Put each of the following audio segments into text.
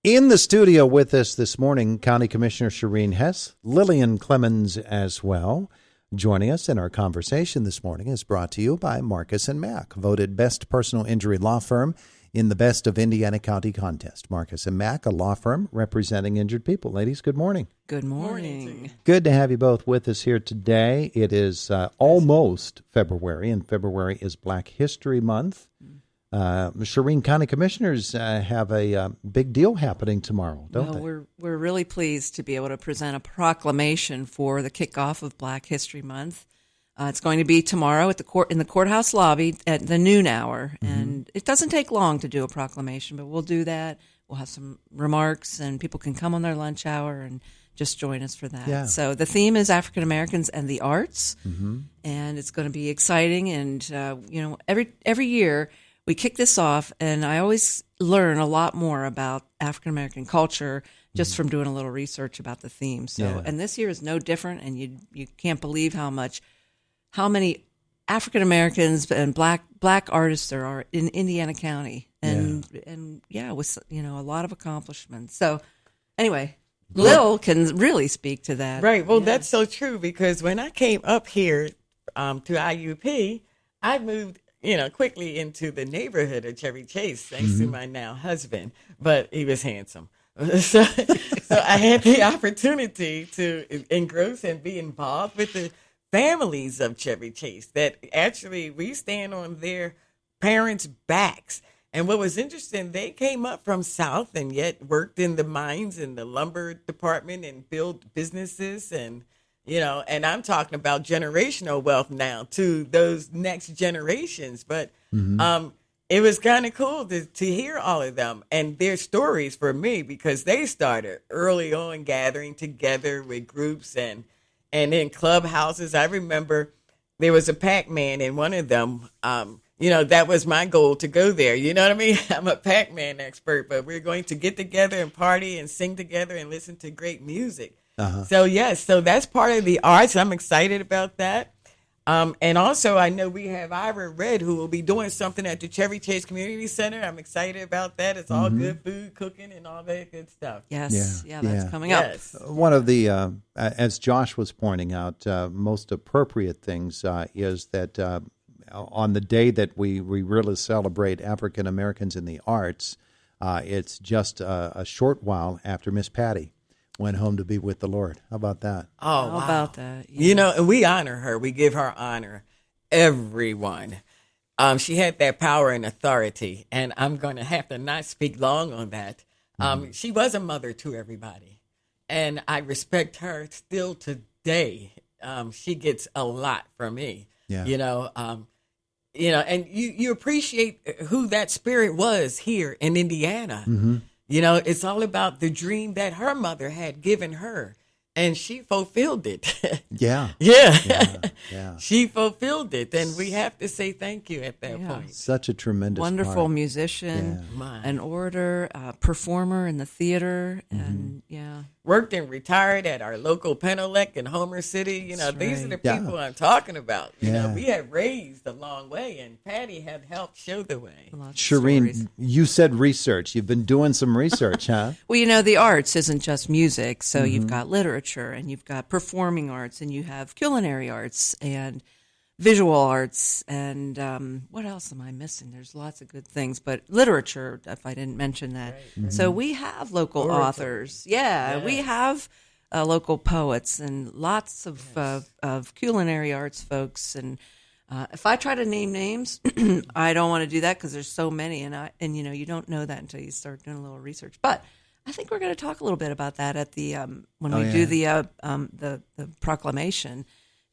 In the studio with us this morning, County Commissioner Sherene Hess, Lil Clemons as well. Joining us in our conversation this morning is brought to you by Marcus & Mack, voted best personal injury law firm in the Best of Indiana County contest. Marcus & Mack, a law firm representing injured people. Ladies, good morning. Good morning. Good to have you both with us here today. It is almost February, and February is Black History Month. Sherene, County Commissioners have a big deal happening tomorrow, don't they? We're really pleased to be able to present a proclamation for the kickoff of Black History Month. It's going to be tomorrow at in the courthouse lobby at the noon hour, and it doesn't take long to do a proclamation, but we'll do that. We'll have some remarks, and people can come on their lunch hour and just join us for that. Yeah. So the theme is African Americans and the arts, and it's going to be exciting. And every year we kick this off, and I always learn a lot more about African American culture just from doing a little research about the theme. So, and this year is no different, and you can't believe how many African Americans and black artists there are in Indiana County, and with a lot of accomplishments. So, anyway, Lil can really speak to that. Right. Well, that's so true, because when I came up here to IUP, I moved quickly into the neighborhood of Chevy Chase, thanks to my now husband, but he was handsome. So I had the opportunity to engross and be involved with the families of Chevy Chase, that actually we stand on their parents' backs. And what was interesting, they came up from South and yet worked in the mines and the lumber department and built businesses, and and I'm talking about generational wealth now to those next generations. But it was kind of cool to hear all of them and their stories for me, because they started early on gathering together with groups and in clubhouses. I remember there was a Pac-Man in one of them. That was my goal, to go there. You know what I mean? I'm a Pac-Man expert, but we're going to get together and party and sing together and listen to great music. So that's part of the arts. I'm excited about that. And also, I know we have Ira Red, who will be doing something at the Chevy Chase Community Center. I'm excited about that. It's all good food, cooking, and all that good stuff. Yes. Yeah, that's coming up. One of the, as Josh was pointing out, most appropriate things is that on the day that we really celebrate African Americans in the arts, it's just a short while after Miss Patty went home to be with the Lord. How about that? Oh, How about that? Yeah. And we honor her. We give her honor. Everyone. She had that power and authority, and I'm going to have to not speak long on that. She was a mother to everybody, and I respect her still today. She gets a lot from me. Yeah. And you appreciate who that spirit was here in Indiana. It's all about the dream that her mother had given her, and she fulfilled it. Yeah. She fulfilled it, and we have to say thank you at that point. Such a tremendous wonderful part. Musician, an orator, performer in the theater, and worked and retired at our local Penelec in Homer City. These are the people I'm talking about. We have raised a long way, and Patty had helped show the way. Sherene, you said research. You've been doing some research, huh? Well, the arts isn't just music. So you've got literature, and you've got performing arts, and you have culinary arts and visual arts, and what else am I missing? There's lots of good things, but literature, if I didn't mention that. Right. So we have local authors. We have local poets and lots of culinary arts folks. And if I try to name names, I don't want to do that because there's so many, and you don't know that until you start doing a little research. But I think we're going to talk a little bit about that at the when we do the proclamation.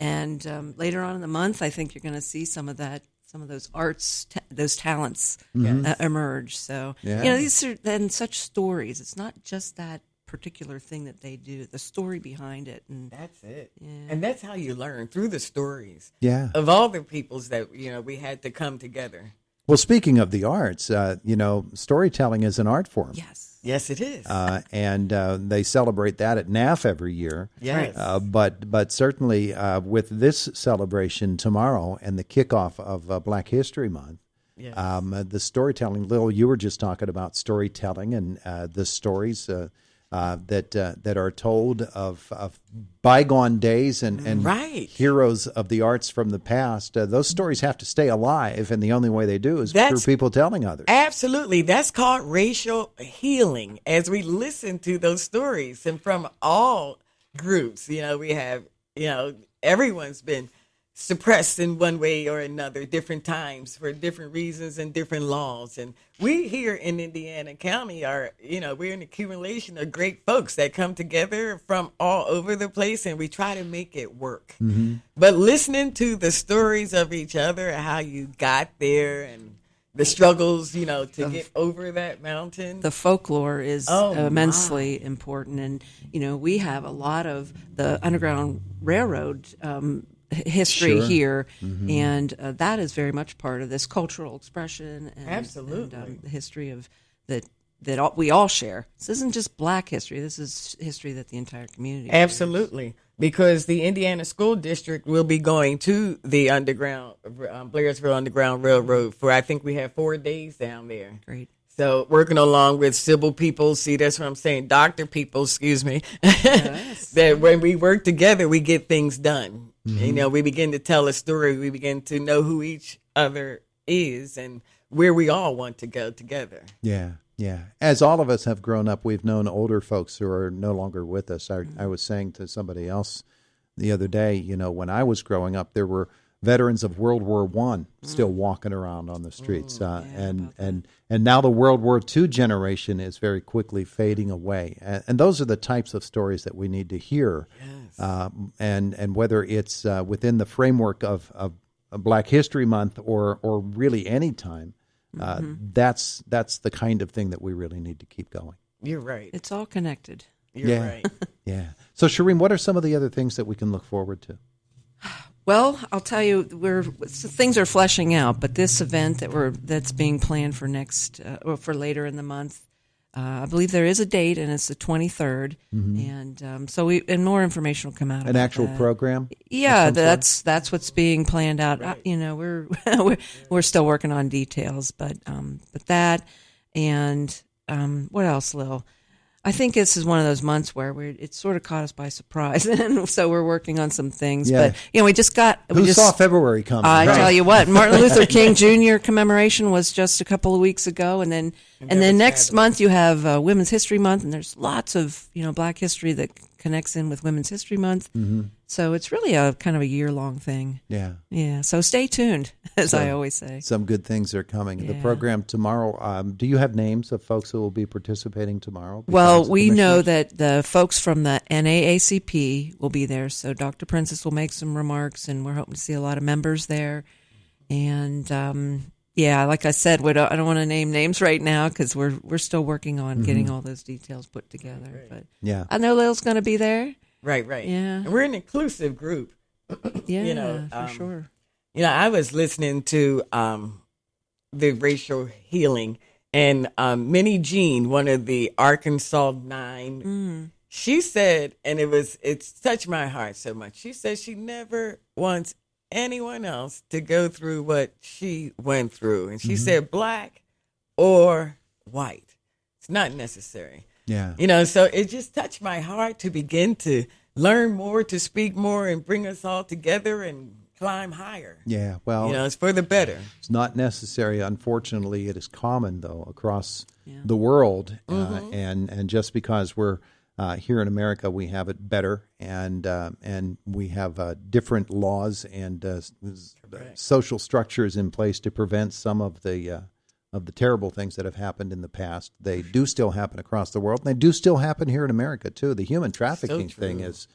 And later on in the month, I think you're going to see some of those arts, those talents emerge. So, these are then such stories. It's not just that particular thing that they do, the story behind it. And that's it. Yeah. And that's how you learn, through the stories of all the peoples that, we had to come together. Well, speaking of the arts, storytelling is an art form. Yes, it is. And they celebrate that at NAF every year. Yes. But certainly with this celebration tomorrow and the kickoff of Black History Month, Yes. The storytelling, Lil, you were just talking about storytelling and the stories that are told of bygone days and Right. heroes of the arts from the past. Those stories have to stay alive, and the only way they do is through people telling others. Absolutely. That's called racial healing. As we listen to those stories and from all groups, we have, everyone's been suppressed in one way or another, different times for different reasons and different laws. And we here in Indiana County are, we're an accumulation of great folks that come together from all over the place, and we try to make it work. Mm-hmm. But listening to the stories of each other, how you got there and the struggles, to get over that mountain. The folklore is immensely important. And, we have a lot of the Underground Railroad history here, and that is very much part of this cultural expression. And, absolutely, and, the history of that we all share. This isn't just Black history. This is history that the entire community shares. Absolutely, because the Indiana School District will be going to the Blairsville Underground Railroad for, I think we have 4 days down there. Great. So working along with Sybil Peoples, see, that's what I'm saying, Dr. Peoples, excuse me, Yes. that when we work together, we get things done. Mm-hmm. We begin to tell a story. We begin to know who each other is and where we all want to go together. Yeah, yeah. As all of us have grown up, we've known older folks who are no longer with us. I was saying to somebody else the other day, when I was growing up, there were veterans of World War I still walking around on the streets. And now the World War II generation is very quickly fading away. And those are the types of stories that we need to hear. Yes. And whether it's within the framework of Black History Month or really any time, that's the kind of thing that we really need to keep going. You're right. It's all connected. You're right. Yeah. So, Sherene, what are some of the other things that we can look forward to? Well, I'll tell you, things are fleshing out, but this event that's being planned for for later in the month, I believe there is a date, and it's the 23rd, and and more information will come out. An actual program? Yeah, that's what's being planned out. Right. We're still working on details, but that and what else, Lil? I think this is one of those months where it sort of caught us by surprise, and so we're working on some things. Yeah. But we just saw February coming? I tell you what, Martin Luther King Jr. commemoration was just a couple of weeks ago, and then next month you have Women's History Month, and there's lots of Black history that connects in with Women's History Month. Mm-hmm. So it's really a kind of a year-long thing. Yeah. Yeah. So stay tuned, as I always say. Some good things are coming. Yeah. The program tomorrow, do you have names of folks who will be participating tomorrow? Well, we know that the folks from the NAACP will be there. So Dr. Princess will make some remarks, and we're hoping to see a lot of members there. And, like I said, I don't want to name names right now because we're still working on getting all those details put together. Right. But yeah, I know Lil's going to be there. Right. Yeah, and we're an inclusive group. Yeah, for sure. I was listening to the racial healing, and Minnie Jean, one of the Arkansas 9, she said, and it's touched my heart so much. She said she never wants anyone else to go through what she went through, and she said Black or white, it's not necessary. Yeah. So it just touched my heart to begin to learn more, to speak more, and bring us all together and climb higher. Yeah, well, it's for the better. It's not necessary. Unfortunately, it is common, though, across the world. And just because we're here in America, we have it better, and we have different laws and social structures in place to prevent some of the terrible things that have happened in the past. They do still happen across the world, and they do still happen here in America too. The human trafficking thing is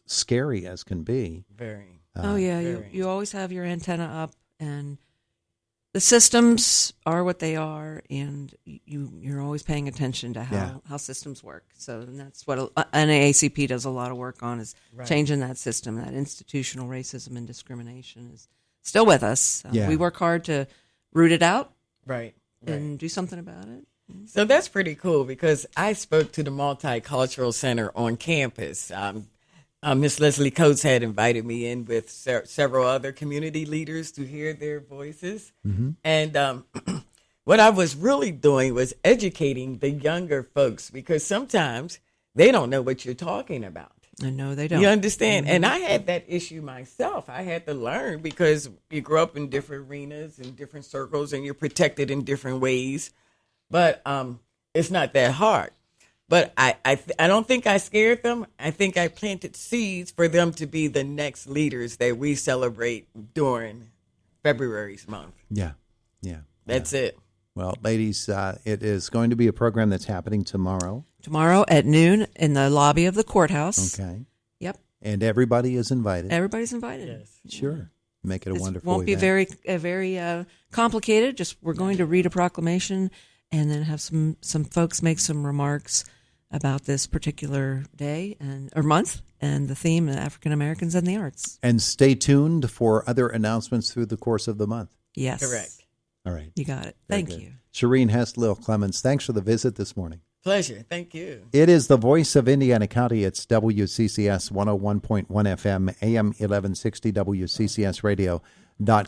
scary as can be. Very. Very. You always have your antenna up, and the systems are what they are, and you're always paying attention to how systems work. So and that's what NAACP does a lot of work on, is changing that system. That institutional racism and discrimination is still with us. We work hard to root it out, and do something about it. So that's pretty cool, because I spoke to the Multicultural Center on campus Miss Leslie Coates had invited me in with several other community leaders to hear their voices. And what I was really doing was educating the younger folks, because sometimes they don't know what you're talking about. No, they don't. You understand? And I had that issue myself. I had to learn, because you grow up in different arenas and different circles, and you're protected in different ways. But it's not that hard. But I don't think I scared them. I think I planted seeds for them to be the next leaders that we celebrate during February's month. Yeah. That's it. Well, ladies, it is going to be a program that's happening tomorrow. Tomorrow at noon in the lobby of the courthouse. Okay. Yep. And everybody is invited. Everybody's invited. Yes. Sure. Make it a wonderful won't be event. very complicated. Just we're going to read a proclamation and then have some folks make some remarks about this particular day or month and the theme of African Americans and the arts. And stay tuned for other announcements through the course of the month. Yes. Correct. All right. You got it. Very Thank good. you. Sherene Hess, Lil Clemons, thanks for the visit this morning. Pleasure. Thank you. It is the voice of Indiana County. It's WCCS 101.1 FM, AM 1160, WCCSradio.com.